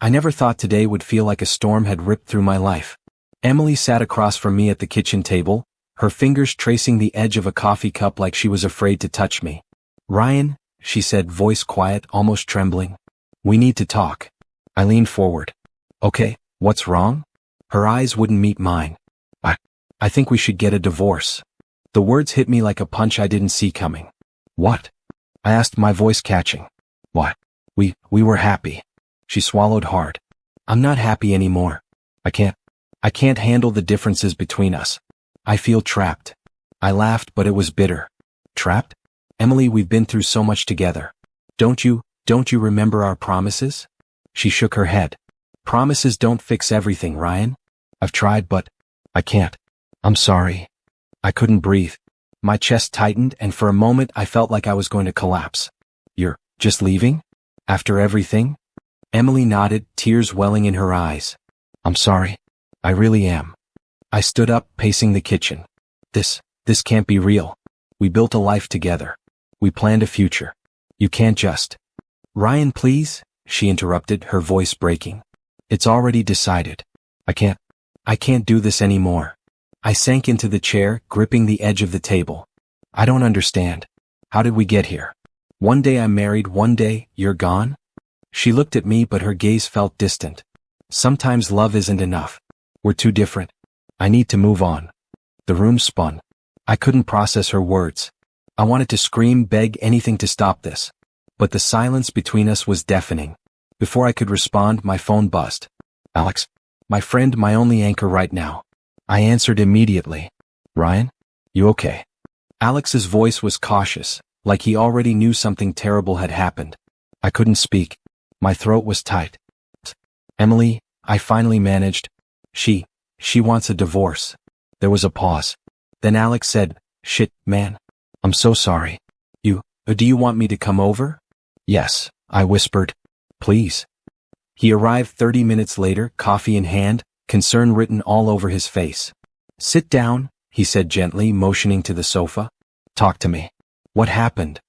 I never thought today would feel like a storm had ripped through my life. Emily sat across from me at the kitchen table, her fingers tracing the edge of a coffee cup like she was afraid to touch me. "Ryan," she said, voice quiet, almost trembling. "We need to talk." I leaned forward. "Okay, what's wrong?" Her eyes wouldn't meet mine. I think we should get a divorce." The words hit me like a punch I didn't see coming. "What?" I asked, my voice catching. "What? We were happy." She swallowed hard. "I'm not happy anymore. I can't handle the differences between us. I feel trapped." I laughed, but it was bitter. "Trapped? Emily, we've been through so much together. Don't you remember our promises?" She shook her head. "Promises don't fix everything, Ryan. I've tried, but I can't. I'm sorry." I couldn't breathe. My chest tightened, and for a moment I felt like I was going to collapse. "You're just leaving? After everything?" Emily nodded, tears welling in her eyes. "I'm sorry. I really am." I stood up, pacing the kitchen. This can't be real. We built a life together. We planned a future. You can't just... "Ryan, please," she interrupted, her voice breaking. "It's already decided. I can't do this anymore." I sank into the chair, gripping the edge of the table. "I don't understand. How did we get here? One day I'm married, one day you're gone?" She looked at me, but her gaze felt distant. "Sometimes love isn't enough. We're too different. I need to move on." The room spun. I couldn't process her words. I wanted to scream, beg, anything to stop this. But the silence between us was deafening. Before I could respond, my phone buzzed. "Alex. My friend, my only anchor right now." I answered immediately. "Ryan? You okay?" Alex's voice was cautious, like he already knew something terrible had happened. I couldn't speak. My throat was tight. "Emily," I finally managed. She wants a divorce." There was a pause. Then Alex said, "Shit, man. I'm so sorry. Do you want me to come over?" "Yes," I whispered. "Please." He arrived 30 minutes later, coffee in hand, concern written all over his face. "Sit down," he said gently, motioning to the sofa. "Talk to me. What happened?"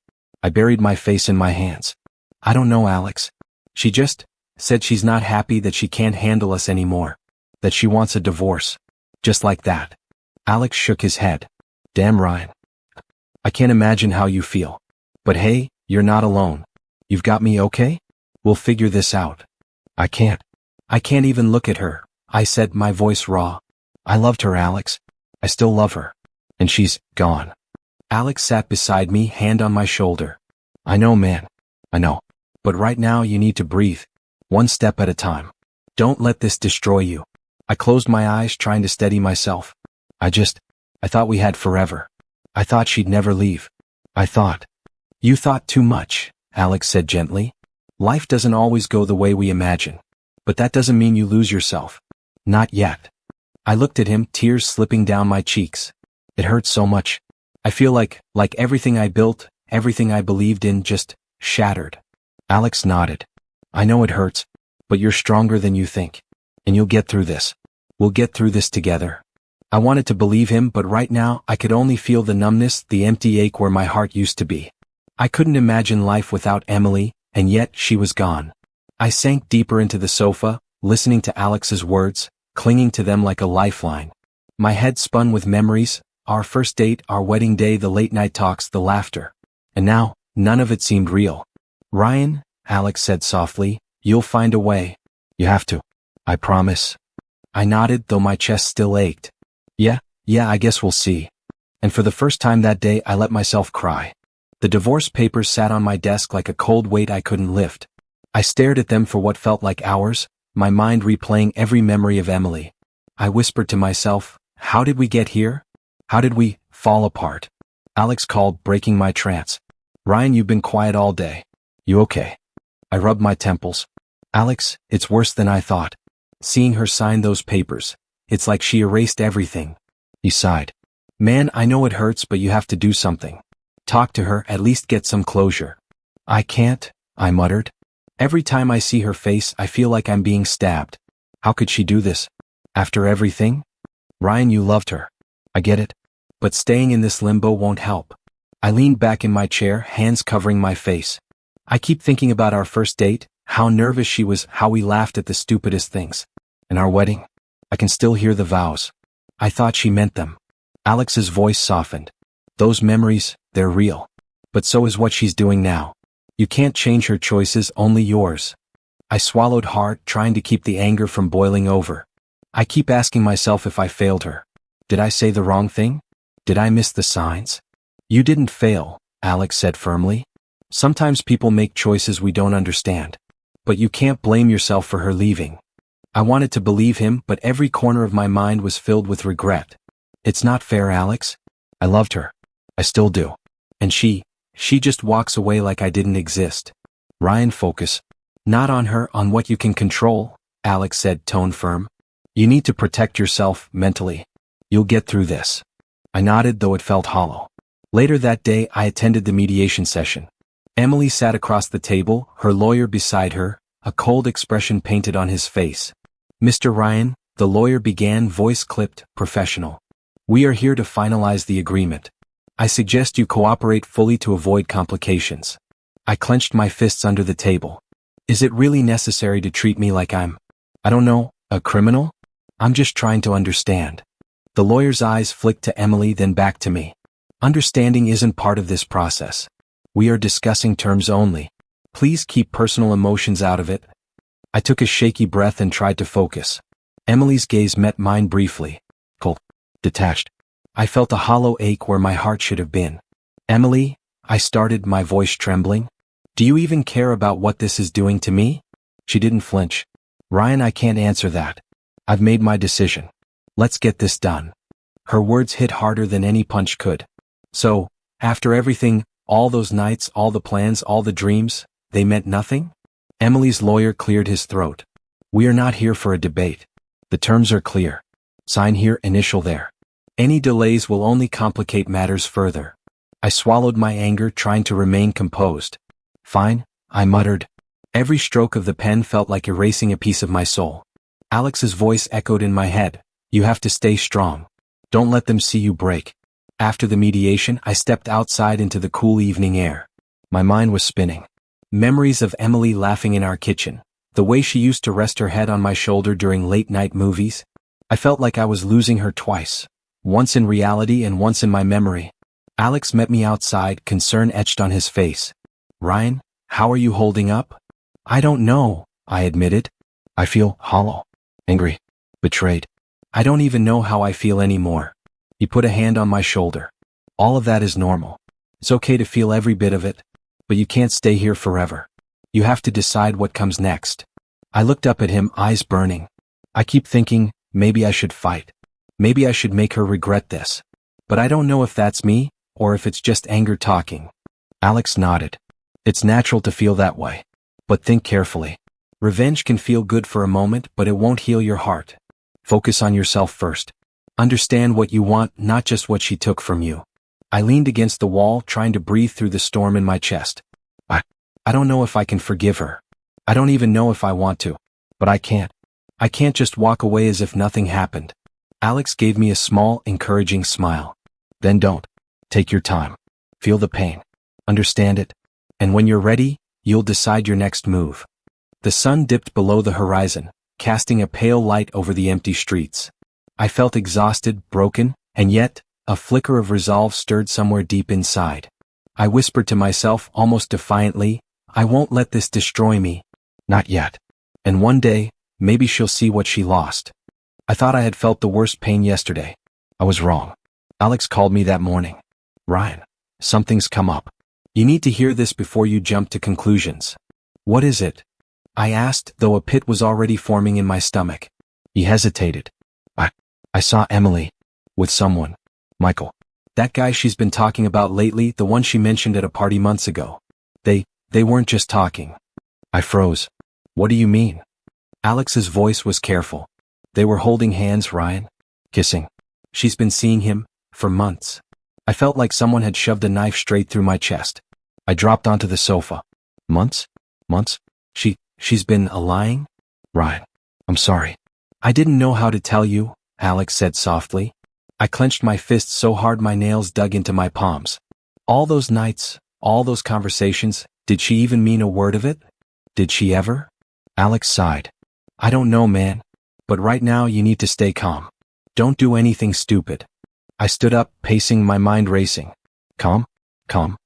I buried my face in my hands. "I don't know, Alex. She just said she's not happy, that she can't handle us anymore. That she wants a divorce." Just like that. Alex shook his head. "Damn, Ryan. I can't imagine how you feel. But hey, you're not alone. You've got me, okay? We'll figure this out." I can't even look at her," I said, my voice raw. "I loved her, Alex. I still love her. And she's gone." Alex sat beside me, hand on my shoulder. "I know, man. I know. But right now you need to breathe. One step at a time. Don't let this destroy you." I closed my eyes, trying to steady myself. I thought we had forever. I thought she'd never leave. "You thought too much," Alex said gently. "Life doesn't always go the way we imagine. But that doesn't mean you lose yourself. Not yet." I looked at him, tears slipping down my cheeks. It hurt so much. I feel like everything I built, everything I believed in, just shattered. Alex nodded. "I know it hurts, but you're stronger than you think. And you'll get through this. We'll get through this together." I wanted to believe him, but right now I could only feel the numbness, the empty ache where my heart used to be. I couldn't imagine life without Emily, and yet she was gone. I sank deeper into the sofa, listening to Alex's words, clinging to them like a lifeline. My head spun with memories, our first date, our wedding day, the late night talks, the laughter. And now, none of it seemed real. "Ryan," Alex said softly, "you'll find a way. You have to. I promise." I nodded, though my chest still ached. Yeah, I guess we'll see." And for the first time that day, I let myself cry. The divorce papers sat on my desk like a cold weight I couldn't lift. I stared at them for what felt like hours, my mind replaying every memory of Emily. I whispered to myself, how did we get here? How did we fall apart? Alex called, breaking my trance. "Ryan, you've been quiet all day. You okay?" I rubbed my temples. "Alex, it's worse than I thought. Seeing her sign those papers, it's like she erased everything." He sighed. "Man, I know it hurts, but you have to do something. Talk to her, at least get some closure." "I can't," I muttered. "Every time I see her face, I feel like I'm being stabbed. How could she do this? After everything?" "Ryan, you loved her. I get it. But staying in this limbo won't help." I leaned back in my chair, hands covering my face. "I keep thinking about our first date, How nervous she was, how we laughed at the stupidest things. And our wedding? I can still hear the vows. I thought she meant them. Alex's voice softened. Those memories, they're real. But so is what she's doing now. You can't change her choices, only yours. I swallowed hard, trying to keep the anger from boiling over. I keep asking myself if I failed her. Did I say the wrong thing? Did I miss the signs? You didn't fail, Alex said firmly. Sometimes people make choices we don't understand. But you can't blame yourself for her leaving. I wanted to believe him, but every corner of my mind was filled with regret. It's not fair, Alex. I loved her. I still do. And she just walks away like I didn't exist. Ryan, focus. Not on her, on what you can control, Alex said, tone firm. You need to protect yourself, mentally. You'll get through this. I nodded, though it felt hollow. Later that day, I attended the mediation session. Emily sat across the table, her lawyer beside her, a cold expression painted on his face. Mr. Ryan, the lawyer began, voice clipped, professional. We are here to finalize the agreement. I suggest you cooperate fully to avoid complications. I clenched my fists under the table. Is it really necessary to treat me like I don't know, a criminal? I'm just trying to understand. The lawyer's eyes flicked to Emily, then back to me. Understanding isn't part of this process. We are discussing terms only. Please keep personal emotions out of it. I took a shaky breath and tried to focus. Emily's gaze met mine briefly. Cold. Detached. I felt a hollow ache where my heart should have been. Emily, I started, my voice trembling. Do you even care about what this is doing to me? She didn't flinch. Ryan, I can't answer that. I've made my decision. Let's get this done. Her words hit harder than any punch could. So, after everything, all those nights, all the plans, all the dreams, they meant nothing? Emily's lawyer cleared his throat. We are not here for a debate. The terms are clear. Sign here, initial there. Any delays will only complicate matters further. I swallowed my anger, trying to remain composed. Fine, I muttered. Every stroke of the pen felt like erasing a piece of my soul. Alex's voice echoed in my head. You have to stay strong. Don't let them see you break. After the mediation, I stepped outside into the cool evening air. My mind was spinning. Memories of Emily laughing in our kitchen, the way she used to rest her head on my shoulder during late-night movies. I felt like I was losing her twice, once in reality and once in my memory. Alex met me outside, concern etched on his face. Ryan, how are you holding up? I don't know, I admitted. I feel hollow, angry, betrayed. I don't even know how I feel anymore. He put a hand on my shoulder. All of that is normal. It's okay to feel every bit of it, but you can't stay here forever. You have to decide what comes next. I looked up at him, eyes burning. I keep thinking, maybe I should fight. Maybe I should make her regret this. But I don't know if that's me, or if it's just anger talking. Alex nodded. It's natural to feel that way. But think carefully. Revenge can feel good for a moment, but it won't heal your heart. Focus on yourself first. Understand what you want, not just what she took from you. I leaned against the wall, trying to breathe through the storm in my chest. I don't know if I can forgive her. I don't even know if I want to. But I can't. I can't just walk away as if nothing happened. Alex gave me a small, encouraging smile. Then don't. Take your time. Feel the pain. Understand it. And when you're ready, you'll decide your next move. The sun dipped below the horizon, casting a pale light over the empty streets. I felt exhausted, broken, and yet, a flicker of resolve stirred somewhere deep inside. I whispered to myself, almost defiantly, I won't let this destroy me. Not yet. And one day, maybe she'll see what she lost. I thought I had felt the worst pain yesterday. I was wrong. Alex called me that morning. Ryan, something's come up. You need to hear this before you jump to conclusions. What is it? I asked, though a pit was already forming in my stomach. He hesitated. I saw Emily. With someone. Michael. That guy she's been talking about lately, the one she mentioned at a party months ago. They weren't just talking. I froze. What do you mean? Alex's voice was careful. They were holding hands, Ryan. Kissing. She's been seeing him, for months. I felt like someone had shoved a knife straight through my chest. I dropped onto the sofa. Months? Months? She's been lying? Ryan. I'm sorry. I didn't know how to tell you, Alex said softly. I clenched my fists so hard my nails dug into my palms. All those nights, all those conversations, did she even mean a word of it? Did she ever? Alex sighed. I don't know, man. But right now you need to stay calm. Don't do anything stupid. I stood up, pacing, my mind racing. Calm? Calm?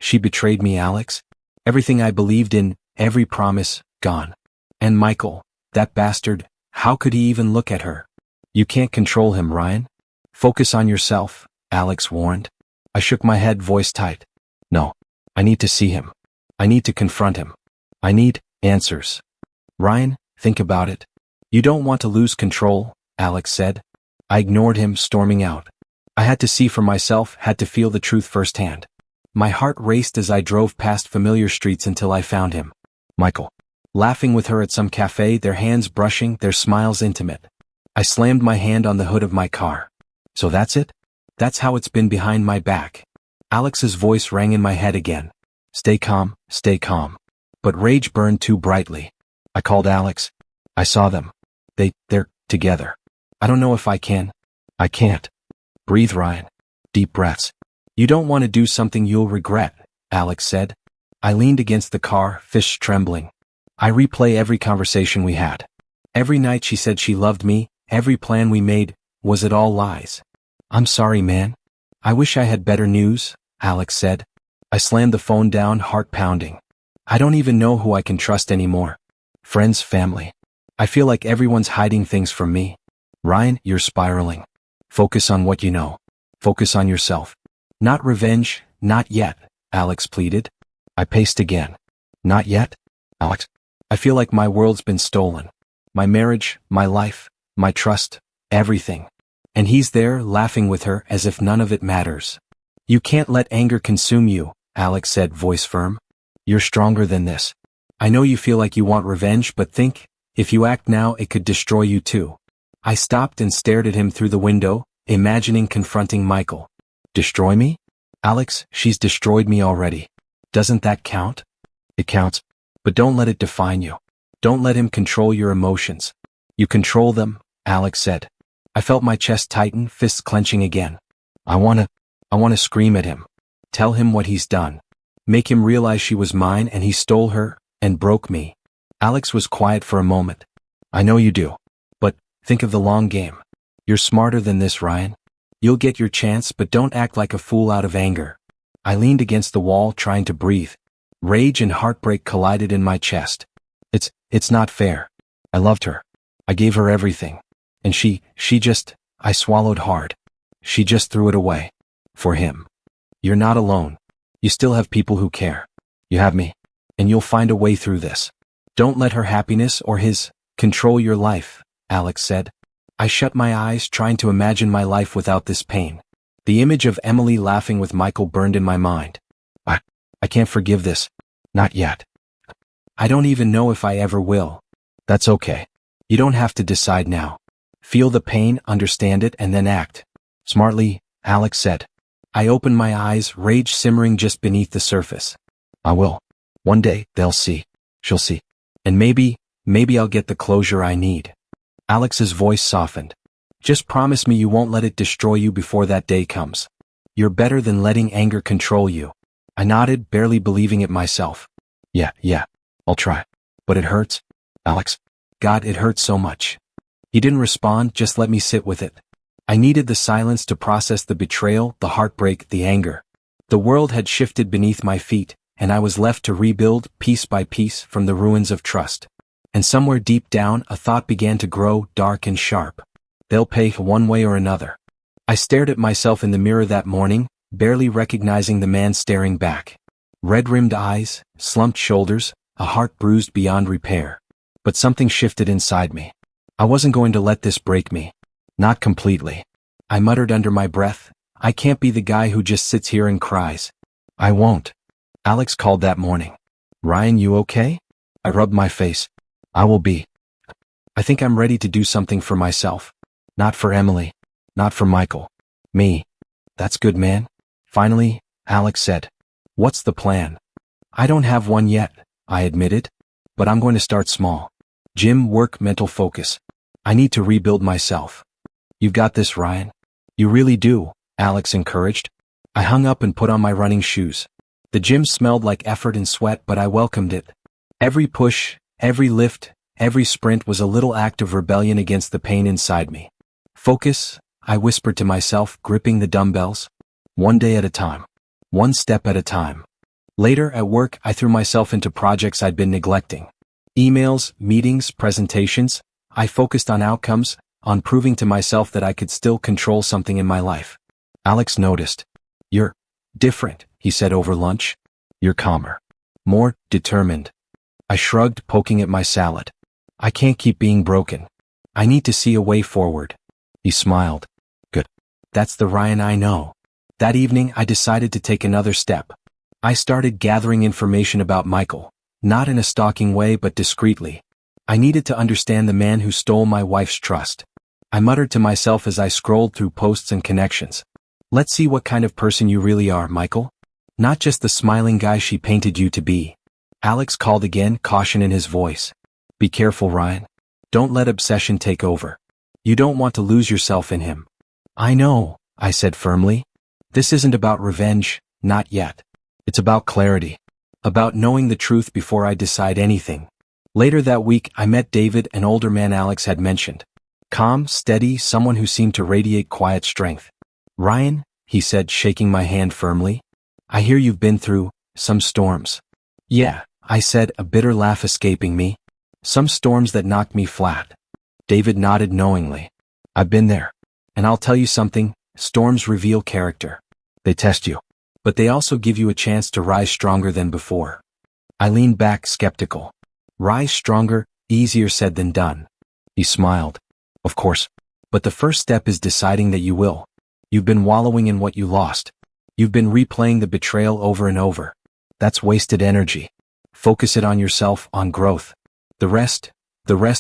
She betrayed me, Alex. Everything I believed in, every promise, gone. And Michael, that bastard, how could he even look at her? You can't control him, Ryan. Focus on yourself, Alex warned. I shook my head, voice tight. No. I need to see him. I need to confront him. I need answers. Ryan, think about it. You don't want to lose control, Alex said. I ignored him, storming out. I had to see for myself, had to feel the truth firsthand. My heart raced as I drove past familiar streets until I found him. Michael. Laughing with her at some cafe, their hands brushing, their smiles intimate. I slammed my hand on the hood of my car. So that's it? That's how it's been behind my back. Alex's voice rang in my head again. Stay calm, stay calm. But rage burned too brightly. I called Alex. I saw them. They're together. I don't know if I can. I can't. Breathe, Ryan. Deep breaths. You don't want to do something you'll regret, Alex said. I leaned against the car, fists trembling. I replay every conversation we had. Every night she said she loved me, every plan we made, was it all lies? I'm sorry, man. I wish I had better news, Alex said. I slammed the phone down, heart pounding. I don't even know who I can trust anymore. Friends, family. I feel like everyone's hiding things from me. Ryan, you're spiraling. Focus on what you know. Focus on yourself. Not revenge, not yet, Alex pleaded. I paced again. Not yet? Alex. I feel like my world's been stolen. My marriage, my life, my trust, everything. And he's there, laughing with her as if none of it matters. You can't let anger consume you, Alex said, voice firm. You're stronger than this. I know you feel like you want revenge, but think, if you act now, it could destroy you too. I stopped and stared at him through the window, imagining confronting Michael. Destroy me? Alex, she's destroyed me already. Doesn't that count? It counts. But don't let it define you. Don't let him control your emotions. You control them, Alex said. I felt my chest tighten, fists clenching again. I wanna scream at him. Tell him what he's done. Make him realize she was mine and he stole her, and broke me. Alex was quiet for a moment. I know you do. But, think of the long game. You're smarter than this, Ryan. You'll get your chance, but don't act like a fool out of anger. I leaned against the wall, trying to breathe. Rage and heartbreak collided in my chest. It's not fair. I loved her. I gave her everything. And I swallowed hard. She just threw it away. For him. You're not alone. You still have people who care. You have me. And you'll find a way through this. Don't let her happiness or his control your life, Alex said. I shut my eyes, trying to imagine my life without this pain. The image of Emily laughing with Michael burned in my mind. I can't forgive this. Not yet. I don't even know if I ever will. That's okay. You don't have to decide now. Feel the pain, understand it, and then act. Smartly, Alex said. I opened my eyes, rage simmering just beneath the surface. I will. One day, they'll see. She'll see. And maybe I'll get the closure I need. Alex's voice softened. Just promise me you won't let it destroy you before that day comes. You're better than letting anger control you. I nodded, barely believing it myself. Yeah, I'll try. But it hurts, Alex. God, it hurts so much. He didn't respond, just let me sit with it. I needed the silence to process the betrayal, the heartbreak, the anger. The world had shifted beneath my feet, and I was left to rebuild, piece by piece, from the ruins of trust. And somewhere deep down, a thought began to grow, dark and sharp. They'll pay one way or another. I stared at myself in the mirror that morning, barely recognizing the man staring back. Red-rimmed eyes, slumped shoulders, a heart bruised beyond repair. But something shifted inside me. I wasn't going to let this break me. Not completely. I muttered under my breath, I can't be the guy who just sits here and cries. I won't. Alex called that morning. Ryan, you okay? I rubbed my face. I will be. I think I'm ready to do something for myself. Not for Emily. Not for Michael. Me. That's good, man. Finally, Alex said. What's the plan? I don't have one yet, I admitted. But I'm going to start small. Gym, work, mental focus. I need to rebuild myself. You've got this, Ryan. You really do, Alex encouraged. I hung up and put on my running shoes. The gym smelled like effort and sweat, but I welcomed it. Every push, every lift, every sprint was a little act of rebellion against the pain inside me. Focus, I whispered to myself, gripping the dumbbells. One day at a time. One step at a time. Later, at work, I threw myself into projects I'd been neglecting. Emails, meetings, presentations. I focused on outcomes, on proving to myself that I could still control something in my life. Alex noticed. You're different, he said over lunch. You're calmer. More determined. I shrugged, poking at my salad. I can't keep being broken. I need to see a way forward. He smiled. Good. That's the Ryan I know. That evening, I decided to take another step. I started gathering information about Michael, not in a stalking way but discreetly. I needed to understand the man who stole my wife's trust. I muttered to myself as I scrolled through posts and connections. Let's see what kind of person you really are, Michael. Not just the smiling guy she painted you to be. Alex called again, caution in his voice. Be careful, Ryan. Don't let obsession take over. You don't want to lose yourself in him. I know, I said firmly. This isn't about revenge, not yet. It's about clarity. About knowing the truth before I decide anything. Later that week, I met David, an older man Alex had mentioned. Calm, steady, someone who seemed to radiate quiet strength. Ryan, he said, shaking my hand firmly. I hear you've been through some storms. Yeah, I said, a bitter laugh escaping me. Some storms that knocked me flat. David nodded knowingly. I've been there. And I'll tell you something, storms reveal character. They test you. But they also give you a chance to rise stronger than before. I leaned back, skeptical. Rise stronger, easier said than done. He smiled. Of course. But the first step is deciding that you will. You've been wallowing in what you lost. You've been replaying the betrayal over and over. That's wasted energy. Focus it on yourself, on growth. The rest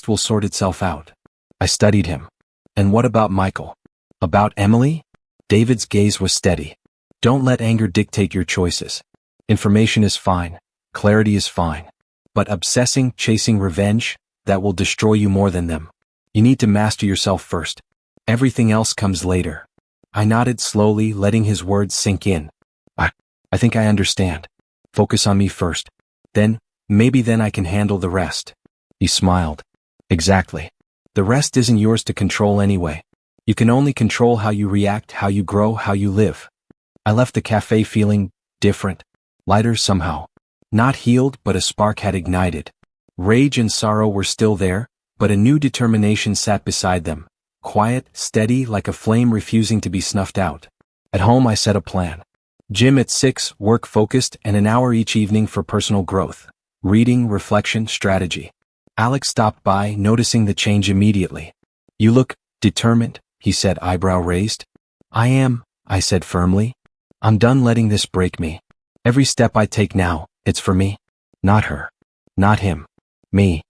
will sort itself out. I studied him. And what about Michael? About Emily? David's gaze was steady. Don't let anger dictate your choices. Information is fine. Clarity is fine. But obsessing, chasing revenge, that will destroy you more than them. You need to master yourself first. Everything else comes later. I nodded slowly, letting his words sink in. I think I understand. Focus on me first. Maybe then I can handle the rest. He smiled. Exactly. The rest isn't yours to control anyway. You can only control how you react, how you grow, how you live. I left the cafe feeling different, lighter somehow. Not healed, but a spark had ignited. Rage and sorrow were still there, but a new determination sat beside them. Quiet, steady, like a flame refusing to be snuffed out. At home I set a plan. Gym at 6, work focused, and an hour each evening for personal growth. Reading, reflection, strategy. Alex stopped by, noticing the change immediately. You look determined, he said, eyebrow raised. I am, I said firmly. I'm done letting this break me. Every step I take now, it's for me. Not her. Not him. Me.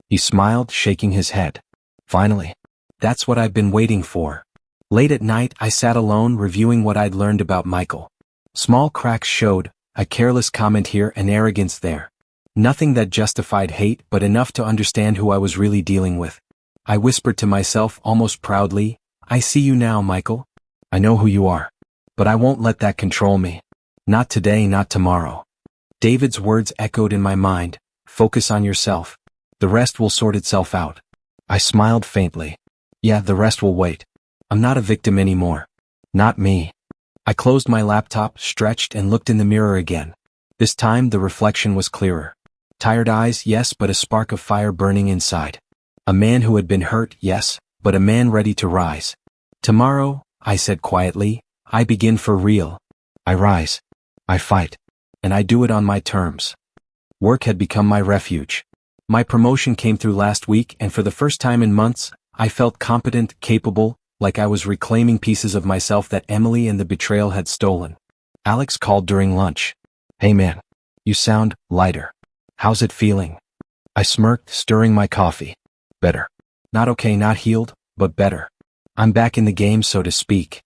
He smiled, shaking his head. Finally. That's what I've been waiting for. Late at night, I sat alone reviewing what I'd learned about Michael. Small cracks showed, a careless comment here, an arrogance there. Nothing that justified hate, but enough to understand who I was really dealing with. I whispered to myself almost proudly, I see you now, Michael. I know who you are. But I won't let that control me. Not today, not tomorrow. David's words echoed in my mind, focus on yourself. The rest will sort itself out. I smiled faintly. Yeah, the rest will wait. I'm not a victim anymore. Not me. I closed my laptop, stretched, and looked in the mirror again. This time the reflection was clearer. Tired eyes, yes, but a spark of fire burning inside. A man who had been hurt, yes, but a man ready to rise. Tomorrow, I said quietly, I begin for real. I rise. I fight. And I do it on my terms. Work had become my refuge. My promotion came through last week, and for the first time in months, I felt competent, capable, like I was reclaiming pieces of myself that Emily and the betrayal had stolen. Alex called during lunch. Hey man, you sound lighter. How's it feeling? I smirked, stirring my coffee. Better. Not okay, not healed, but better. I'm back in the game, so to speak.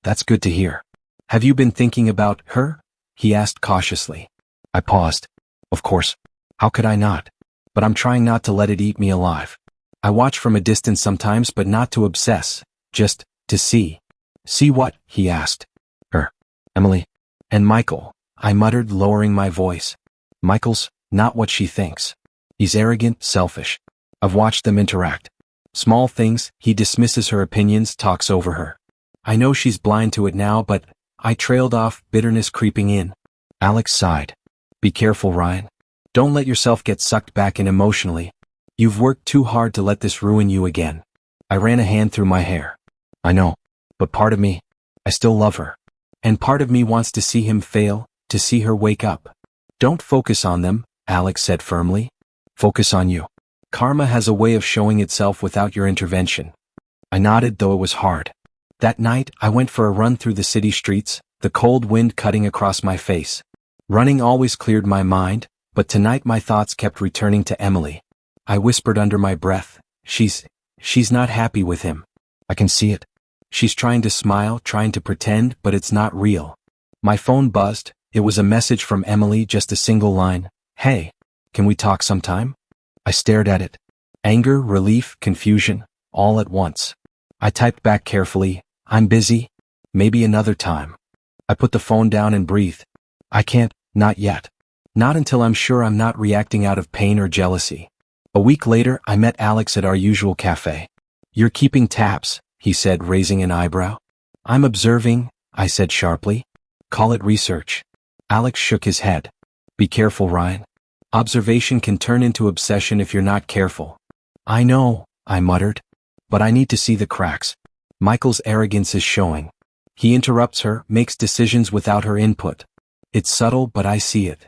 That's good to hear. Have you been thinking about her? He asked cautiously. I paused. Of course. How could I not? But I'm trying not to let it eat me alive. I watch from a distance sometimes, but not to obsess. Just to see. See what? He asked. Her. Emily. And Michael. I muttered, lowering my voice. Michael's not what she thinks. He's arrogant, selfish. I've watched them interact. Small things, he dismisses her opinions, talks over her. I know she's blind to it now, but I trailed off, bitterness creeping in. Alex sighed. Be careful, Ryan. Don't let yourself get sucked back in emotionally. You've worked too hard to let this ruin you again. I ran a hand through my hair. I know. But part of me, I still love her. And part of me wants to see him fail, to see her wake up. Don't focus on them, Alex said firmly. Focus on you. Karma has a way of showing itself without your intervention. I nodded, though it was hard. That night, I went for a run through the city streets, the cold wind cutting across my face. Running always cleared my mind, but tonight my thoughts kept returning to Emily. I whispered under my breath, she's not happy with him. I can see it. She's trying to smile, trying to pretend, but it's not real. My phone buzzed. It was a message from Emily, just a single line. Hey, can we talk sometime? I stared at it. Anger, relief, confusion, all at once. I typed back carefully, I'm busy. Maybe another time. I put the phone down and breathed. I can't, not yet. Not until I'm sure I'm not reacting out of pain or jealousy. A week later, I met Alex at our usual cafe. You're keeping tabs, he said, raising an eyebrow. I'm observing, I said sharply. Call it research. Alex shook his head. Be careful, Ryan. Observation can turn into obsession if you're not careful. I know, I muttered. But I need to see the cracks. Michael's arrogance is showing. He interrupts her, makes decisions without her input. It's subtle, but I see it.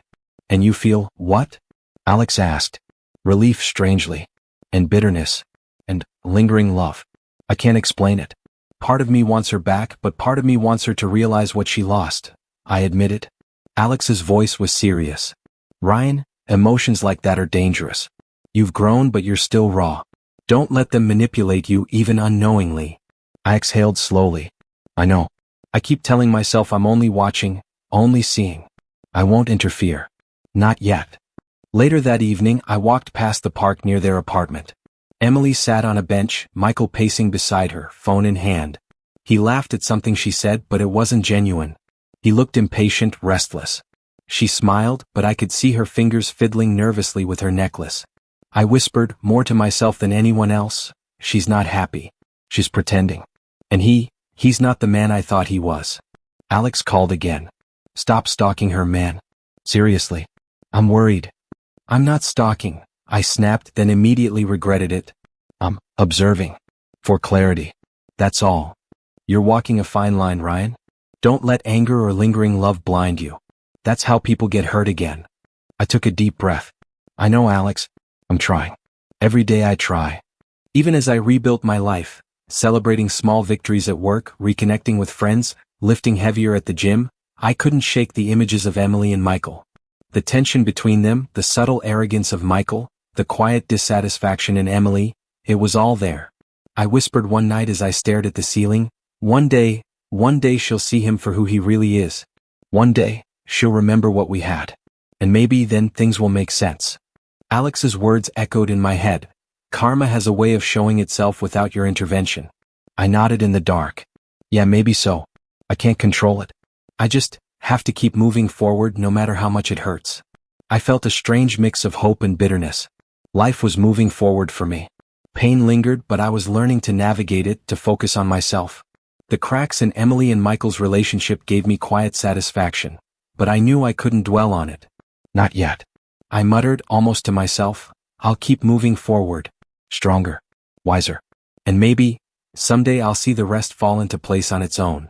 And you feel, what? Alex asked. Relief, strangely. And bitterness. And lingering love. I can't explain it. Part of me wants her back, but part of me wants her to realize what she lost. I admitted. Alex's voice was serious. Ryan, emotions like that are dangerous. You've grown, but you're still raw. Don't let them manipulate you, even unknowingly. I exhaled slowly. I know. I keep telling myself I'm only watching, only seeing. I won't interfere. Not yet. Later that evening, I walked past the park near their apartment. Emily sat on a bench, Michael pacing beside her, phone in hand. He laughed at something she said, but it wasn't genuine. He looked impatient, restless. She smiled, but I could see her fingers fiddling nervously with her necklace. I whispered, more to myself than anyone else, she's not happy. She's pretending. And he's not the man I thought he was. Alex called again. Stop stalking her, man. Seriously. I'm worried. I'm not stalking, I snapped, then immediately regretted it. I'm observing. For clarity. That's all. You're walking a fine line, Ryan. Don't let anger or lingering love blind you. That's how people get hurt again. I took a deep breath. I know, Alex. I'm trying. Every day I try. Even as I rebuilt my life, celebrating small victories at work, reconnecting with friends, lifting heavier at the gym, I couldn't shake the images of Emily and Michael. The tension between them, the subtle arrogance of Michael, the quiet dissatisfaction in Emily, it was all there. I whispered one night as I stared at the ceiling, one day she'll see him for who he really is. One day, she'll remember what we had. And maybe then things will make sense. Alex's words echoed in my head. Karma has a way of showing itself without your intervention. I nodded in the dark. Yeah, maybe so. I can't control it. I just have to keep moving forward no matter how much it hurts. I felt a strange mix of hope and bitterness. Life was moving forward for me. Pain lingered, but I was learning to navigate it, to focus on myself. The cracks in Emily and Michael's relationship gave me quiet satisfaction, but I knew I couldn't dwell on it. Not yet. I muttered, almost to myself, I'll keep moving forward. Stronger. Wiser. And maybe, someday I'll see the rest fall into place on its own.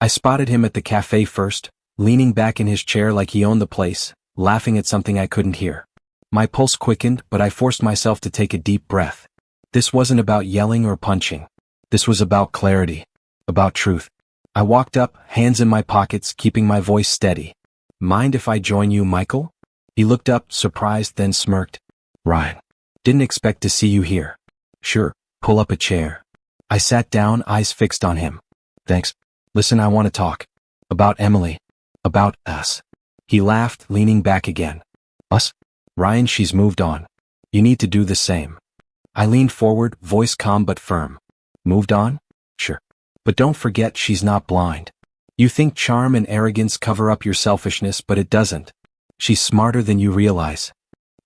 I spotted him at the cafe first, leaning back in his chair like he owned the place, laughing at something I couldn't hear. My pulse quickened, but I forced myself to take a deep breath. This wasn't about yelling or punching. This was about clarity. About truth. I walked up, hands in my pockets, keeping my voice steady. Mind if I join you, Michael? He looked up, surprised, then smirked. Ryan. Didn't expect to see you here. Sure, pull up a chair. I sat down, eyes fixed on him. Thanks. Listen, I want to talk. About Emily. About us. He laughed, leaning back again. Us? Ryan, she's moved on. You need to do the same. I leaned forward, voice calm but firm. Moved on? Sure. But don't forget she's not blind. You think charm and arrogance cover up your selfishness, but it doesn't. She's smarter than you realize.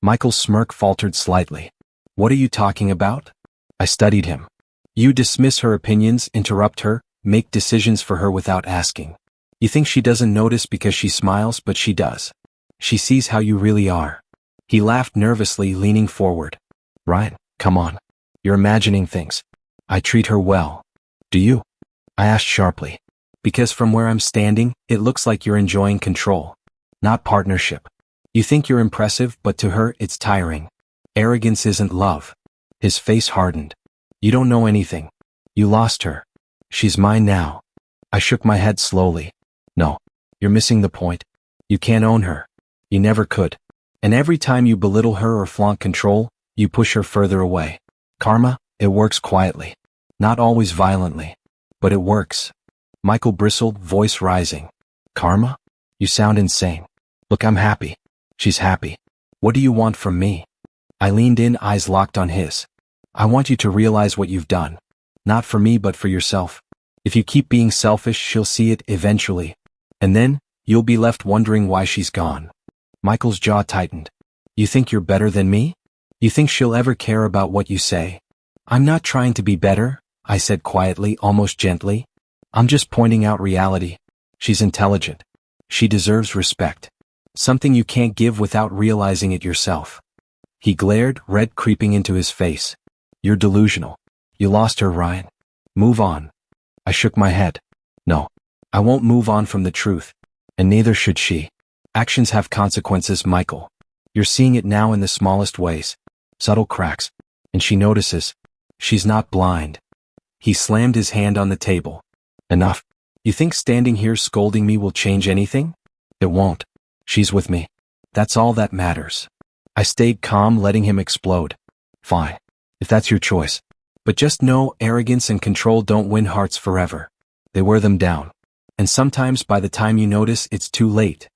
Michael's smirk faltered slightly. What are you talking about? I studied him. You dismiss her opinions, interrupt her, make decisions for her without asking. You think she doesn't notice because she smiles, but she does. She sees how you really are. He laughed nervously, leaning forward. Ryan, come on. You're imagining things. I treat her well. Do you? I asked sharply. Because from where I'm standing, it looks like you're enjoying control. Not partnership. You think you're impressive, but to her, it's tiring. Arrogance isn't love. His face hardened. You don't know anything. You lost her. She's mine now. I shook my head slowly. No. You're missing the point. You can't own her. You never could. And every time you belittle her or flaunt control, you push her further away. Karma, it works quietly. Not always violently. But it works. Michael bristled, voice rising. Karma? You sound insane. Look, I'm happy. She's happy. What do you want from me? I leaned in, eyes locked on his. I want you to realize what you've done. Not for me, but for yourself. If you keep being selfish, she'll see it eventually. And then, you'll be left wondering why she's gone. Michael's jaw tightened. You think you're better than me? You think she'll ever care about what you say? I'm not trying to be better, I said quietly, almost gently. I'm just pointing out reality. She's intelligent. She deserves respect. Something you can't give without realizing it yourself. He glared, red creeping into his face. You're delusional. You lost her, Ryan. Move on. I shook my head. No. I won't move on from the truth. And neither should she. Actions have consequences, Michael. You're seeing it now in the smallest ways. Subtle cracks. And she notices. She's not blind. He slammed his hand on the table. Enough. You think standing here scolding me will change anything? It won't. She's with me. That's all that matters. I stayed calm, letting him explode. Fine. If that's your choice. But just know, arrogance and control don't win hearts forever. They wear them down. And sometimes by the time you notice, it's too late.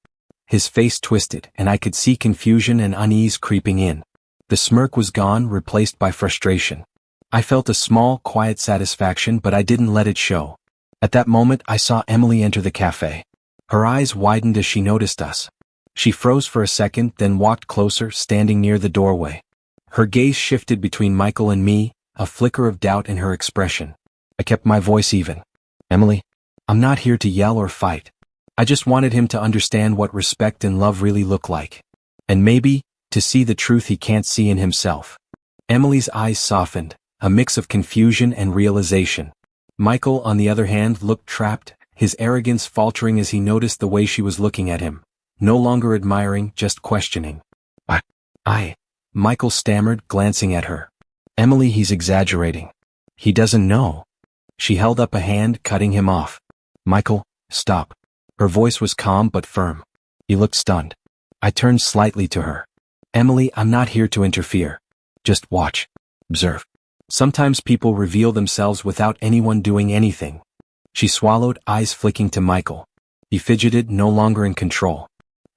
His face twisted, and I could see confusion and unease creeping in. The smirk was gone, replaced by frustration. I felt a small, quiet satisfaction, but I didn't let it show. At that moment, I saw Emily enter the cafe. Her eyes widened as she noticed us. She froze for a second, then walked closer, standing near the doorway. Her gaze shifted between Michael and me, a flicker of doubt in her expression. I kept my voice even. Emily, I'm not here to yell or fight. I just wanted him to understand what respect and love really look like. And maybe, to see the truth he can't see in himself. Emily's eyes softened, a mix of confusion and realization. Michael, on the other hand, looked trapped, his arrogance faltering as he noticed the way she was looking at him. No longer admiring, just questioning. Michael stammered, glancing at her. Emily, he's exaggerating. He doesn't know. She held up a hand, cutting him off. Michael, stop. Her voice was calm but firm. He looked stunned. I turned slightly to her. Emily, I'm not here to interfere. Just watch. Observe. Sometimes people reveal themselves without anyone doing anything. She swallowed, eyes flicking to Michael. He fidgeted, no longer in control.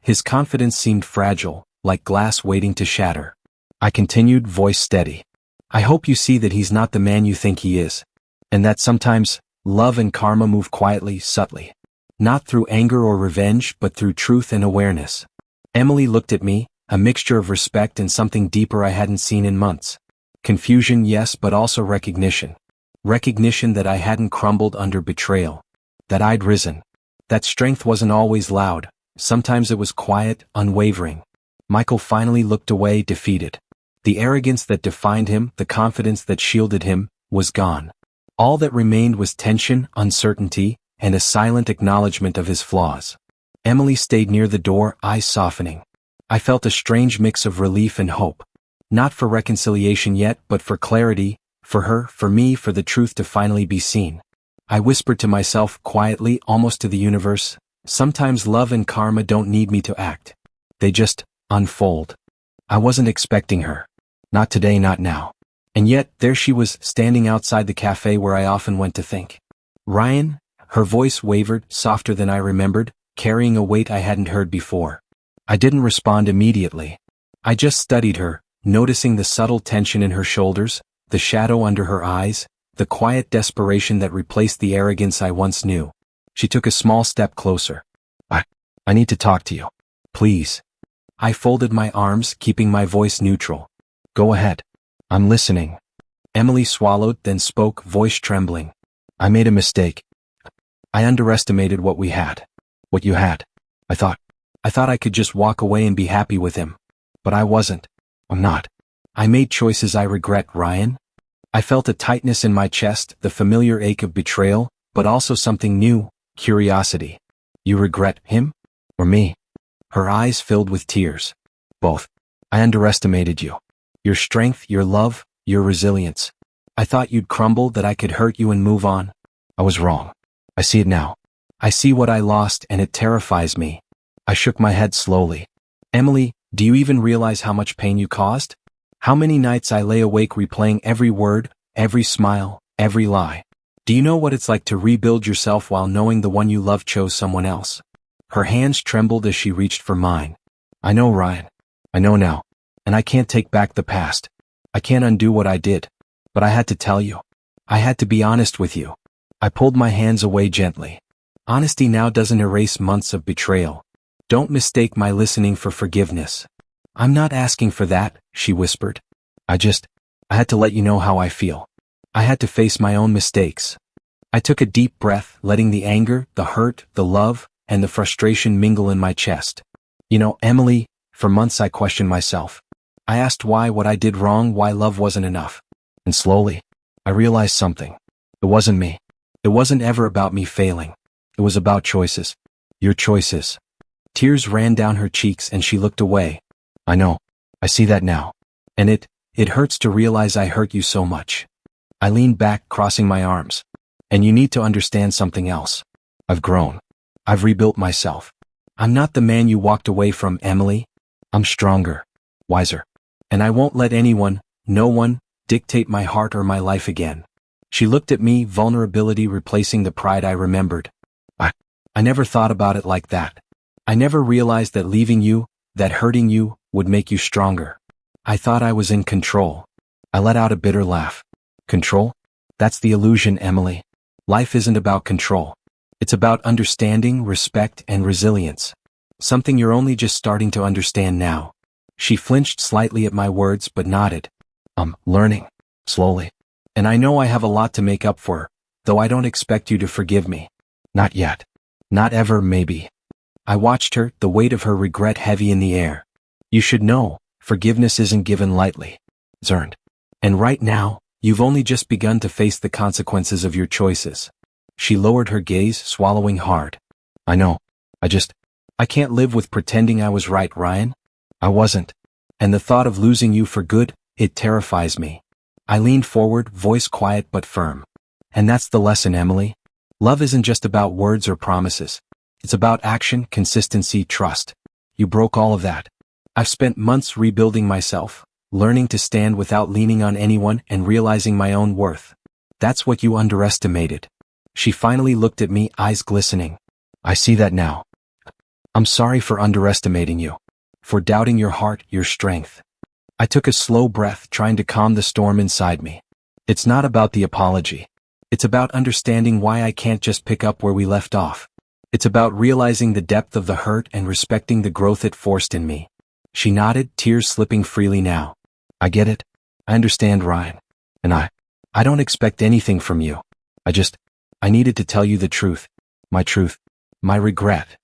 His confidence seemed fragile, like glass waiting to shatter. I continued, voice steady. I hope you see that he's not the man you think he is. And that sometimes, love and karma move quietly, subtly. Not through anger or revenge, but through truth and awareness. Emily looked at me, a mixture of respect and something deeper I hadn't seen in months. Confusion, yes, but also recognition. Recognition that I hadn't crumbled under betrayal. That I'd risen. That strength wasn't always loud. Sometimes it was quiet, unwavering. Michael finally looked away, defeated. The arrogance that defined him, the confidence that shielded him, was gone. All that remained was tension, uncertainty, and a silent acknowledgement of his flaws. Emily stayed near the door, eyes softening. I felt a strange mix of relief and hope. Not for reconciliation yet, but for clarity, for her, for me, for the truth to finally be seen. I whispered to myself quietly, almost to the universe, sometimes love and karma don't need me to act. They just unfold. I wasn't expecting her. Not today, not now. And yet, there she was, standing outside the cafe where I often went to think. Ryan? Her voice wavered, softer than I remembered, carrying a weight I hadn't heard before. I didn't respond immediately. I just studied her, noticing the subtle tension in her shoulders, the shadow under her eyes, the quiet desperation that replaced the arrogance I once knew. She took a small step closer. I need to talk to you. Please. I folded my arms, keeping my voice neutral. Go ahead. I'm listening. Emily swallowed, then spoke, voice trembling. I made a mistake. I underestimated what we had. What you had. I thought I could just walk away and be happy with him. But I wasn't. I'm not. I made choices I regret, Ryan. I felt a tightness in my chest, the familiar ache of betrayal, but also something new, curiosity. You regret him? Or me? Her eyes filled with tears. Both. I underestimated you. Your strength, your love, your resilience. I thought you'd crumble, that I could hurt you and move on. I was wrong. I see it now. I see what I lost, and it terrifies me. I shook my head slowly. Emily, do you even realize how much pain you caused? How many nights I lay awake replaying every word, every smile, every lie? Do you know what it's like to rebuild yourself while knowing the one you love chose someone else? Her hands trembled as she reached for mine. I know, Ryan. I know now. And I can't take back the past. I can't undo what I did. But I had to tell you. I had to be honest with you. I pulled my hands away gently. Honesty now doesn't erase months of betrayal. Don't mistake my listening for forgiveness. I'm not asking for that, she whispered. I had to let you know how I feel. I had to face my own mistakes. I took a deep breath, letting the anger, the hurt, the love, and the frustration mingle in my chest. You know, Emily, for months I questioned myself. I asked why, what I did wrong, why love wasn't enough. And slowly, I realized something. It wasn't me. It wasn't ever about me failing. It was about choices. Your choices. Tears ran down her cheeks and she looked away. I know. I see that now. And it hurts to realize I hurt you so much. I leaned back, crossing my arms. And you need to understand something else. I've grown. I've rebuilt myself. I'm not the man you walked away from, Emily. I'm stronger. Wiser. And I won't let anyone, no one, dictate my heart or my life again. She looked at me, vulnerability replacing the pride I remembered. I never thought about it like that. I never realized that leaving you, that hurting you, would make you stronger. I thought I was in control. I let out a bitter laugh. Control? That's the illusion, Emily. Life isn't about control. It's about understanding, respect, and resilience. Something you're only just starting to understand now. She flinched slightly at my words but nodded. Learning. Slowly. And I know I have a lot to make up for, though I don't expect you to forgive me. Not yet. Not ever, maybe. I watched her, the weight of her regret heavy in the air. You should know, forgiveness isn't given lightly. It's earned. And right now, you've only just begun to face the consequences of your choices. She lowered her gaze, swallowing hard. I know. I can't live with pretending I was right, Ryan. I wasn't. And the thought of losing you for good, it terrifies me. I leaned forward, voice quiet but firm. And that's the lesson, Emily. Love isn't just about words or promises. It's about action, consistency, trust. You broke all of that. I've spent months rebuilding myself, learning to stand without leaning on anyone and realizing my own worth. That's what you underestimated. She finally looked at me, eyes glistening. I see that now. I'm sorry for underestimating you. For doubting your heart, your strength. I took a slow breath, trying to calm the storm inside me. It's not about the apology. It's about understanding why I can't just pick up where we left off. It's about realizing the depth of the hurt and respecting the growth it forced in me. She nodded, tears slipping freely now. I get it. I understand, Ryan. And I don't expect anything from you. I needed to tell you the truth. My regret.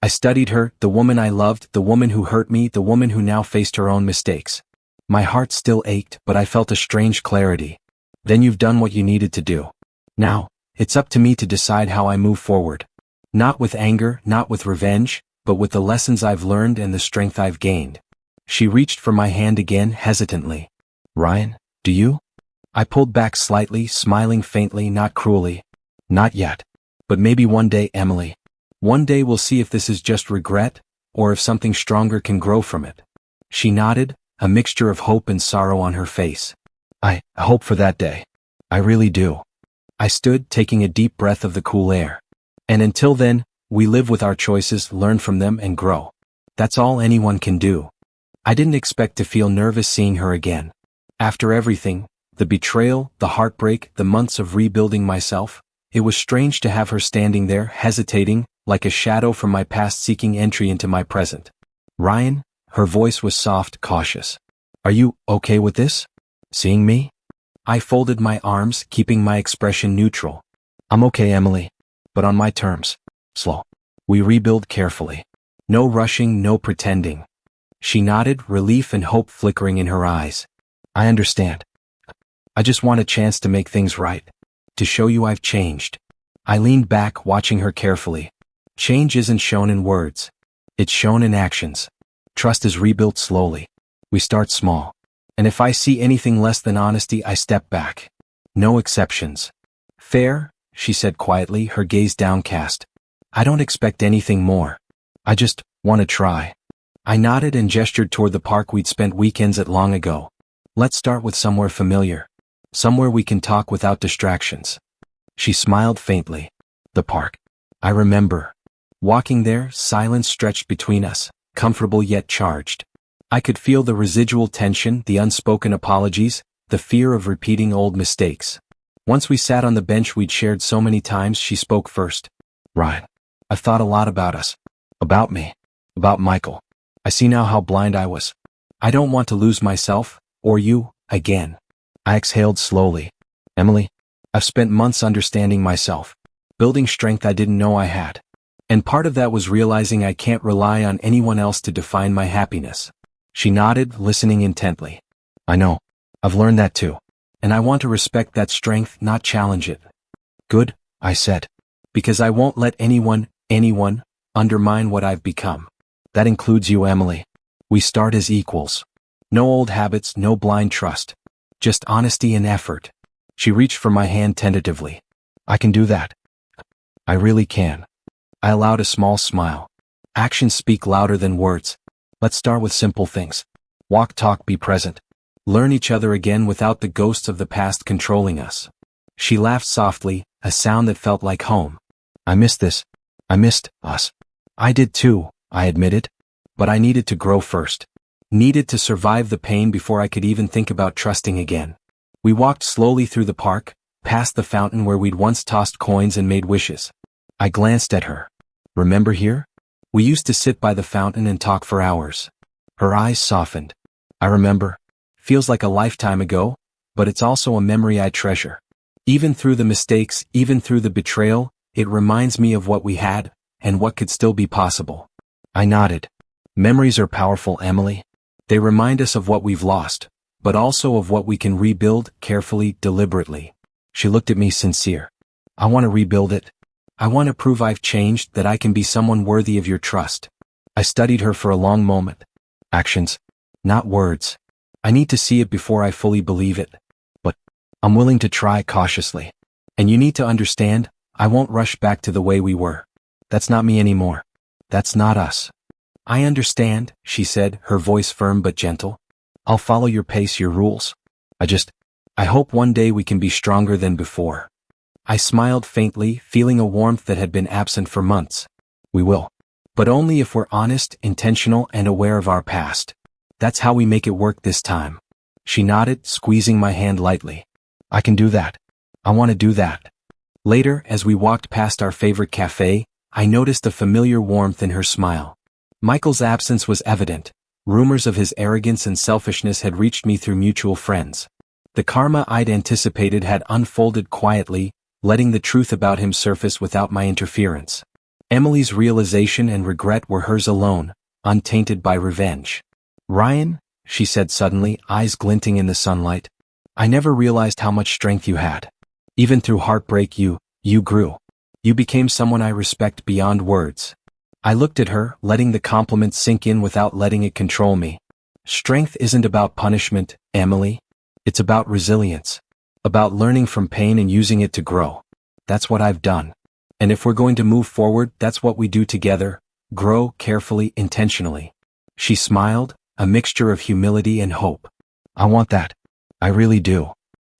I studied her, the woman I loved, the woman who hurt me, the woman who now faced her own mistakes. My heart still ached, but I felt a strange clarity. Then you've done what you needed to do. Now, it's up to me to decide how I move forward. Not with anger, not with revenge, but with the lessons I've learned and the strength I've gained. She reached for my hand again, hesitantly. Ryan, do you? I pulled back slightly, smiling faintly, not cruelly. Not yet. But maybe one day, Emily. One day we'll see if this is just regret, or if something stronger can grow from it. She nodded, a mixture of hope and sorrow on her face. I hope for that day. I really do. I stood, taking a deep breath of the cool air. And until then, we live with our choices, learn from them, and grow. That's all anyone can do. I didn't expect to feel nervous seeing her again. After everything, the betrayal, the heartbreak, the months of rebuilding myself, it was strange to have her standing there, hesitating, like a shadow from my past seeking entry into my present. Ryan, Her voice was soft, cautious. Are you okay with this? Seeing me? I folded my arms, keeping my expression neutral. I'm okay, Emily. But on my terms. Slow. We rebuild carefully. No rushing, no pretending. She nodded, relief and hope flickering in her eyes. I understand. I just want a chance to make things right. To show you I've changed. I leaned back, watching her carefully. Change isn't shown in words. It's shown in actions. Trust is rebuilt slowly. We start small. And if I see anything less than honesty, I step back. No exceptions. Fair, she said quietly, her gaze downcast. I don't expect anything more. I just want to try. I nodded and gestured toward the park we'd spent weekends at long ago. Let's start with somewhere familiar. Somewhere we can talk without distractions. She smiled faintly. The park. I remember. Walking there, silence stretched between us, comfortable yet charged. I could feel the residual tension, the unspoken apologies, the fear of repeating old mistakes. Once we sat on the bench we'd shared so many times, she spoke first. Ryan, I've thought a lot about us. About me. About Michael. I see now how blind I was. I don't want to lose myself, or you, again. I exhaled slowly. Emily, I've spent months understanding myself, building strength I didn't know I had. And part of that was realizing I can't rely on anyone else to define my happiness. She nodded, listening intently. I know. I've learned that too. And I want to respect that strength, not challenge it. Good, I said. Because I won't let anyone, undermine what I've become. That includes you, Emily. We start as equals. No old habits, no blind trust. Just honesty and effort. She reached for my hand tentatively. I can do that. I really can. I allowed a small smile. Actions speak louder than words. Let's start with simple things. Walk, talk, be present. Learn each other again without the ghosts of the past controlling us. She laughed softly, a sound that felt like home. I missed this. I missed us. I did too, I admitted. But I needed to grow first. Needed to survive the pain before I could even think about trusting again. We walked slowly through the park, past the fountain where we'd once tossed coins and made wishes. I glanced at her. Remember here? We used to sit by the fountain and talk for hours. Her eyes softened. I remember. Feels like a lifetime ago, but it's also a memory I treasure. Even through the mistakes, even through the betrayal, it reminds me of what we had, and what could still be possible. I nodded. Memories are powerful, Emily. They remind us of what we've lost, but also of what we can rebuild, carefully, deliberately. She looked at me sincere. I want to rebuild it. I want to prove I've changed, that I can be someone worthy of your trust. I studied her for a long moment. Actions, not words. I need to see it before I fully believe it. But I'm willing to try cautiously. And you need to understand, I won't rush back to the way we were. That's not me anymore. That's not us. I understand, she said, her voice firm but gentle. I'll follow your pace, your rules. I hope one day we can be stronger than before. I smiled faintly, feeling a warmth that had been absent for months. We will. But only if we're honest, intentional, and aware of our past. That's how we make it work this time. She nodded, squeezing my hand lightly. I can do that. I want to do that. Later, as we walked past our favorite cafe, I noticed a familiar warmth in her smile. Michael's absence was evident. Rumors of his arrogance and selfishness had reached me through mutual friends. The karma I'd anticipated had unfolded quietly, letting the truth about him surface without my interference. Emily's realization and regret were hers alone, untainted by revenge. Ryan, she said suddenly, eyes glinting in the sunlight. I never realized how much strength you had. Even through heartbreak you grew. You became someone I respect beyond words. I looked at her, letting the compliment sink in without letting it control me. Strength isn't about punishment, Emily. It's about resilience. About learning from pain and using it to grow. That's what I've done. And if we're going to move forward, that's what we do together. Grow carefully, intentionally. She smiled, a mixture of humility and hope. I want that. I really do.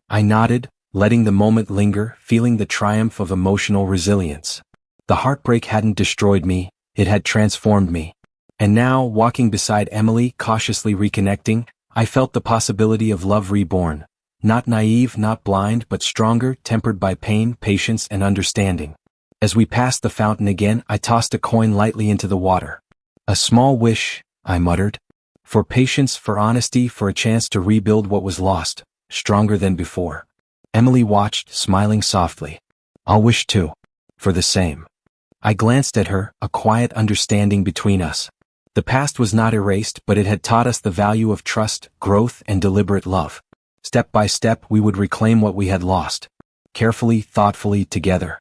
I nodded, letting the moment linger, feeling the triumph of emotional resilience. The heartbreak hadn't destroyed me, it had transformed me. And now, walking beside Emily, cautiously reconnecting, I felt the possibility of love reborn. Not naive, not blind, but stronger, tempered by pain, patience, and understanding. As we passed the fountain again, I tossed a coin lightly into the water. A small wish, I muttered. For patience, for honesty, for a chance to rebuild what was lost, stronger than before. Emily watched, smiling softly. I'll wish too. For the same. I glanced at her, a quiet understanding between us. The past was not erased, but it had taught us the value of trust, growth, and deliberate love. Step by step, we would reclaim what we had lost. Carefully, thoughtfully, together.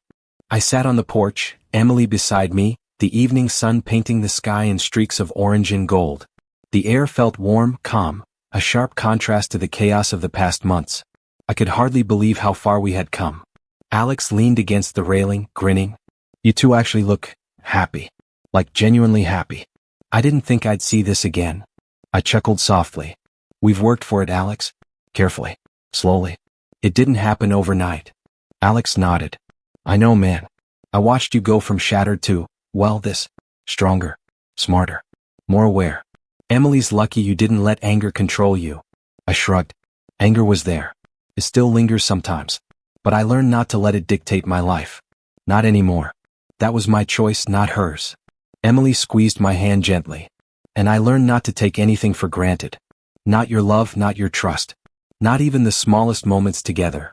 I sat on the porch, Emily beside me, the evening sun painting the sky in streaks of orange and gold. The air felt warm, calm, a sharp contrast to the chaos of the past months. I could hardly believe how far we had come. Alex leaned against the railing, grinning. You two actually look happy. Like genuinely happy. I didn't think I'd see this again. I chuckled softly. We've worked for it, Alex. Carefully. Slowly. It didn't happen overnight. Alex nodded. I know, man. I watched you go from shattered to, well, this. Stronger. Smarter. More aware. Emily's lucky you didn't let anger control you. I shrugged. Anger was there. It still lingers sometimes. But I learned not to let it dictate my life. Not anymore. That was my choice, not hers. Emily squeezed my hand gently. And I learned not to take anything for granted. Not your love, not your trust. Not even the smallest moments together.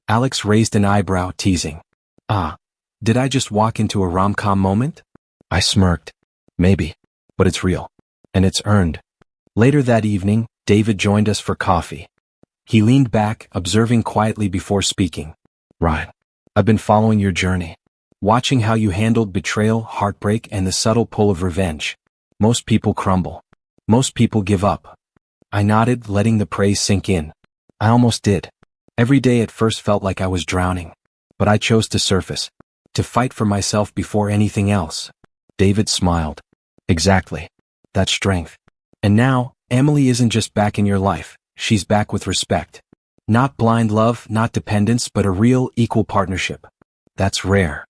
Alex raised an eyebrow, teasing. Ah, did I just walk into a rom-com moment? I smirked. Maybe. But it's real. And it's earned. Later that evening, David joined us for coffee. He leaned back, observing quietly before speaking. Ryan, I've been following your journey. Watching how you handled betrayal, heartbreak, and the subtle pull of revenge. Most people crumble. Most people give up. I nodded, letting the praise sink in. I almost did. Every day at first felt like I was drowning. But I chose to surface. To fight for myself before anything else. David smiled. Exactly. That's strength. And now, Emily isn't just back in your life, she's back with respect. Not blind love, not dependence, but a real, equal partnership. That's rare.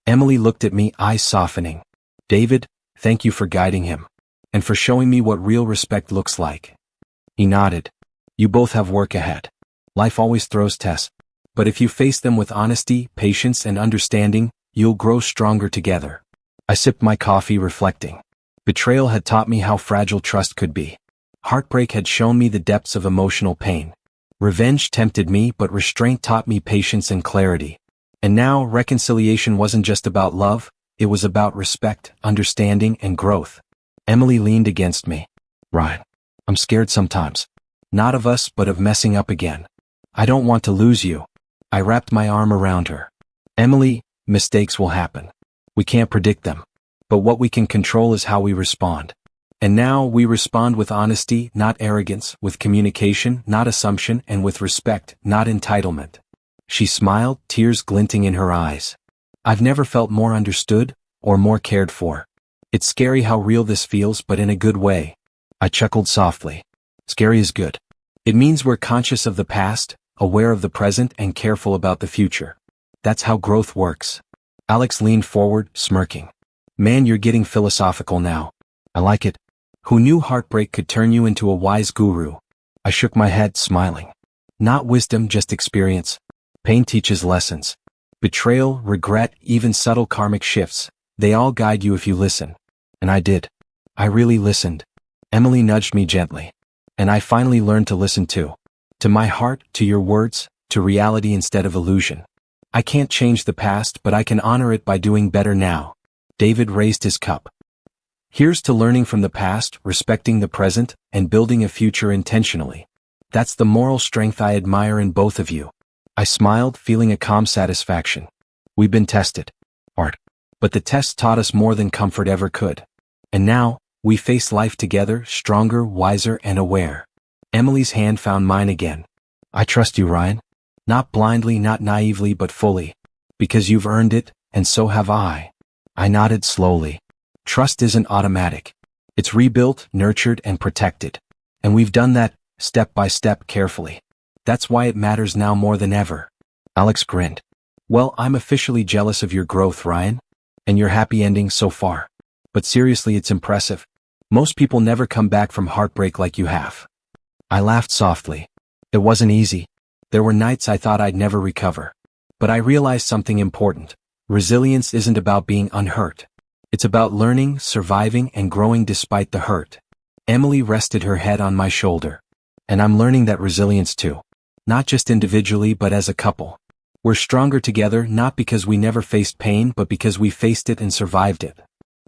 Emily looked at me, eyes softening. David, thank you for guiding him. And for showing me what real respect looks like. He nodded. You both have work ahead. Life always throws tests. But if you face them with honesty, patience, and understanding, you'll grow stronger together. I sipped my coffee, reflecting. Betrayal had taught me how fragile trust could be. Heartbreak had shown me the depths of emotional pain. Revenge tempted me, but restraint taught me patience and clarity. And now, reconciliation wasn't just about love, it was about respect, understanding, and growth. Emily leaned against me. Ryan, I'm scared sometimes. Not of us, but of messing up again. I don't want to lose you. I wrapped my arm around her. Emily, mistakes will happen. We can't predict them. But what we can control is how we respond. And now we respond with honesty, not arrogance, with communication, not assumption, and with respect, not entitlement. She smiled, tears glinting in her eyes. I've never felt more understood, or more cared for. It's scary how real this feels, but in a good way. I chuckled softly. Scary is good. It means we're conscious of the past, aware of the present, and careful about the future. That's how growth works. Alex leaned forward, smirking. Man, you're getting philosophical now. I like it. Who knew heartbreak could turn you into a wise guru? I shook my head, smiling. Not wisdom, just experience. Pain teaches lessons. Betrayal, regret, even subtle karmic shifts. They all guide you if you listen. And I did. I really listened. Emily nudged me gently. And I finally learned to listen too. To my heart, to your words, to reality instead of illusion. I can't change the past, but I can honor it by doing better now. David raised his cup. Here's to learning from the past, respecting the present, and building a future intentionally. That's the moral strength I admire in both of you. I smiled, feeling a calm satisfaction. We've been tested. Art. But the test taught us more than comfort ever could. And now, we face life together, stronger, wiser, and aware. Emily's hand found mine again. I trust you, Ryan. Not blindly, not naively, but fully. Because you've earned it, and so have I. I nodded slowly. Trust isn't automatic. It's rebuilt, nurtured, and protected. And we've done that, step by step, carefully. That's why it matters now more than ever. Alex grinned. Well, I'm officially jealous of your growth, Ryan. And your happy ending so far. But seriously, it's impressive. Most people never come back from heartbreak like you have. I laughed softly. It wasn't easy. There were nights I thought I'd never recover. But I realized something important. Resilience isn't about being unhurt. It's about learning, surviving, and growing despite the hurt. Emily rested her head on my shoulder. And I'm learning that resilience too. Not just individually but as a couple. We're stronger together not because we never faced pain but because we faced it and survived it.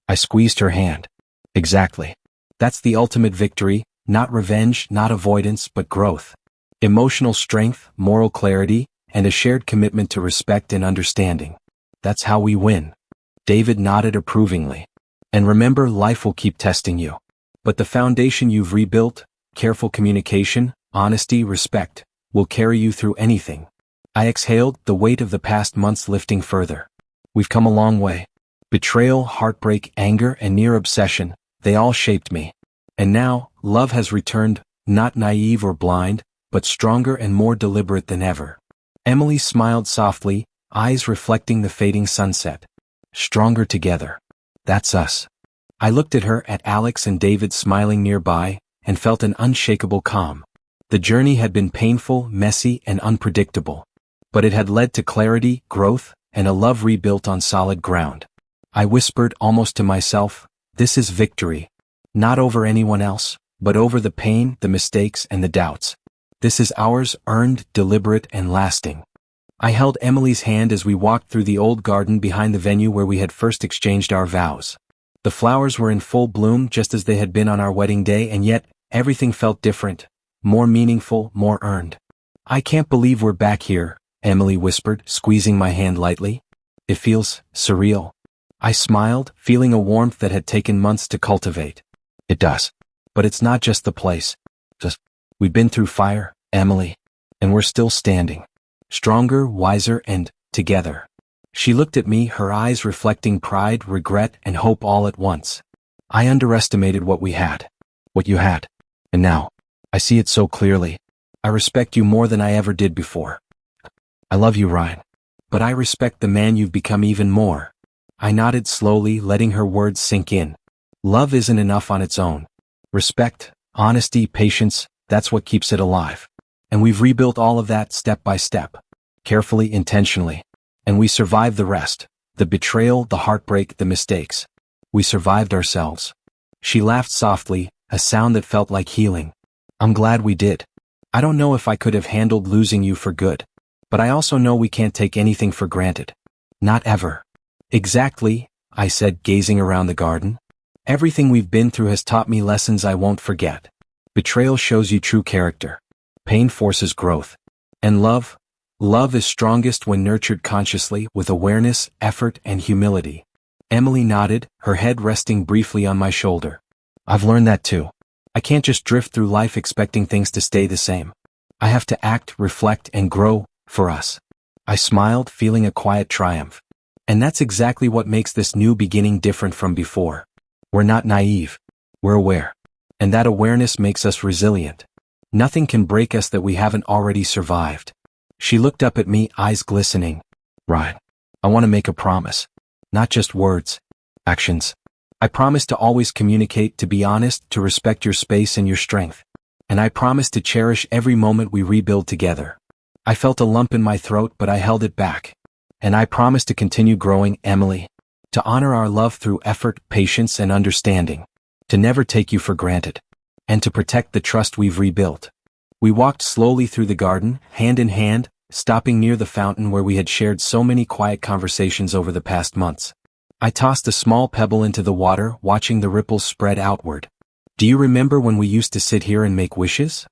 I squeezed her hand. Exactly. That's the ultimate victory, not revenge, not avoidance, but growth. Emotional strength, moral clarity, and a shared commitment to respect and understanding. That's how we win. David nodded approvingly. And remember, life will keep testing you. But the foundation you've rebuilt, careful communication, honesty, respect, will carry you through anything. I exhaled, the weight of the past months lifting further. We've come a long way. Betrayal, heartbreak, anger, and near obsession, they all shaped me. And now, love has returned, not naive or blind, but stronger and more deliberate than ever. Emily smiled softly, eyes reflecting the fading sunset. Stronger together. That's us. I looked at her, at Alex and David smiling nearby, and felt an unshakable calm. The journey had been painful, messy, and unpredictable. But it had led to clarity, growth, and a love rebuilt on solid ground. I whispered almost to myself, this is victory. Not over anyone else, but over the pain, the mistakes, and the doubts. This is ours, earned, deliberate, and lasting. I held Emily's hand as we walked through the old garden behind the venue where we had first exchanged our vows. The flowers were in full bloom just as they had been on our wedding day, and yet, everything felt different, more meaningful, more earned. I can't believe we're back here, Emily whispered, squeezing my hand lightly. It feels surreal. I smiled, feeling a warmth that had taken months to cultivate. It does. But it's not just the place. We've been through fire, Emily. And we're still standing. Stronger, wiser, and together. She looked at me, her eyes reflecting pride, regret, and hope all at once. I underestimated what we had. What you had. And now, I see it so clearly. I respect you more than I ever did before. I love you, Ryan. But I respect the man you've become even more. I nodded slowly, letting her words sink in. Love isn't enough on its own. Respect, honesty, patience, that's what keeps it alive. And we've rebuilt all of that step by step. Carefully, intentionally. And we survived the rest. The betrayal, the heartbreak, the mistakes. We survived ourselves. She laughed softly, a sound that felt like healing. I'm glad we did. I don't know if I could have handled losing you for good. But I also know we can't take anything for granted. Not ever. Exactly, I said, gazing around the garden. Everything we've been through has taught me lessons I won't forget. Betrayal shows you true character. Pain forces growth. And love is strongest when nurtured consciously, with awareness, effort, and humility. Emily nodded, her head resting briefly on my shoulder. I've learned that too. I can't just drift through life expecting things to stay the same. I have to act, reflect, and grow, for us. I smiled, feeling a quiet triumph. And that's exactly what makes this new beginning different from before. We're not naive. We're aware. And that awareness makes us resilient. Nothing can break us that we haven't already survived. She looked up at me, eyes glistening. Ryan, I want to make a promise. Not just words. Actions. I promise to always communicate, to be honest, to respect your space and your strength. And I promise to cherish every moment we rebuild together. I felt a lump in my throat, but I held it back. And I promise to continue growing, Emily. To honor our love through effort, patience, and understanding. To never take you for granted. And to protect the trust we've rebuilt. We walked slowly through the garden, hand in hand, stopping near the fountain where we had shared so many quiet conversations over the past months. I tossed a small pebble into the water, watching the ripples spread outward. Do you remember when we used to sit here and make wishes?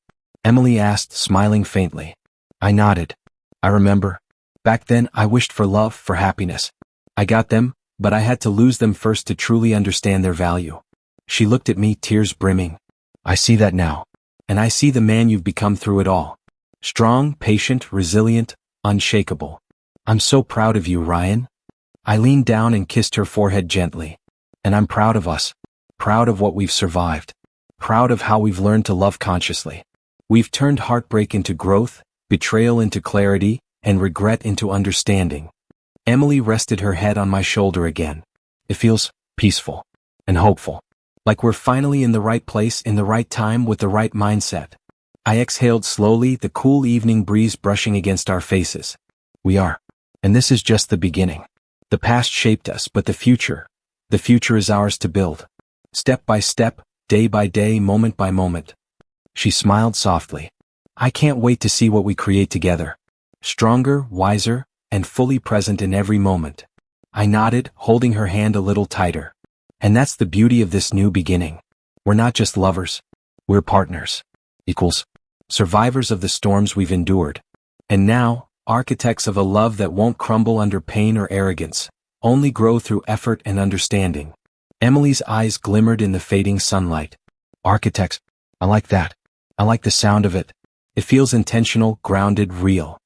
Emily asked, smiling faintly. I nodded. I remember. Back then, I wished for love, for happiness. I got them, but I had to lose them first to truly understand their value. She looked at me, tears brimming. I see that now. And I see the man you've become through it all. Strong, patient, resilient, unshakable. I'm so proud of you, Ryan. I leaned down and kissed her forehead gently. And I'm proud of us. Proud of what we've survived. Proud of how we've learned to love consciously. We've turned heartbreak into growth, betrayal into clarity, and regret into understanding. Emily rested her head on my shoulder again. It feels peaceful and hopeful. Like we're finally in the right place, in the right time, with the right mindset. I exhaled slowly, the cool evening breeze brushing against our faces. We are. And this is just the beginning. The past shaped us, but the future is ours to build. Step by step, day by day, moment by moment. She smiled softly. I can't wait to see what we create together. Stronger, wiser, and fully present in every moment. I nodded, holding her hand a little tighter. And that's the beauty of this new beginning. We're not just lovers. We're partners. Equals. Survivors of the storms we've endured. And now, architects of a love that won't crumble under pain or arrogance, only grow through effort and understanding. Emily's eyes glimmered in the fading sunlight. Architects. I like that. I like the sound of it. It feels intentional, grounded, real.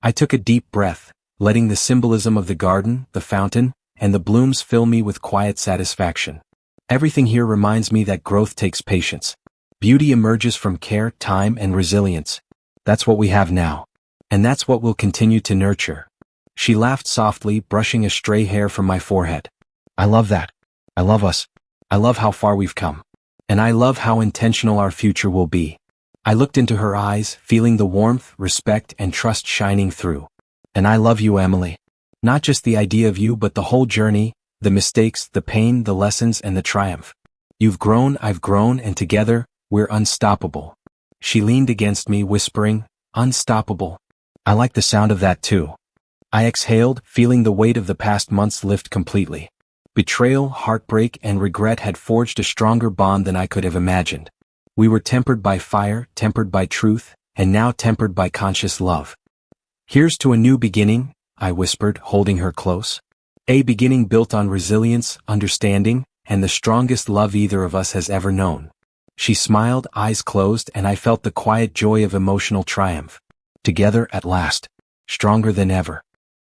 I took a deep breath, letting the symbolism of the garden, the fountain, and the blooms fill me with quiet satisfaction. Everything here reminds me that growth takes patience. Beauty emerges from care, time, and resilience. That's what we have now. And that's what we'll continue to nurture. She laughed softly, brushing a stray hair from my forehead. I love that. I love us. I love how far we've come. And I love how intentional our future will be. I looked into her eyes, feeling the warmth, respect, and trust shining through. And I love you, Emily. Not just the idea of you, but the whole journey, the mistakes, the pain, the lessons, and the triumph. You've grown, I've grown, and together, we're unstoppable. She leaned against me, whispering, unstoppable. I like the sound of that too. I exhaled, feeling the weight of the past months lift completely. Betrayal, heartbreak, and regret had forged a stronger bond than I could have imagined. We were tempered by fire, tempered by truth, and now tempered by conscious love. Here's to a new beginning, I whispered, holding her close. A beginning built on resilience, understanding, and the strongest love either of us has ever known. She smiled, eyes closed, and I felt the quiet joy of emotional triumph. Together at last. Stronger than ever.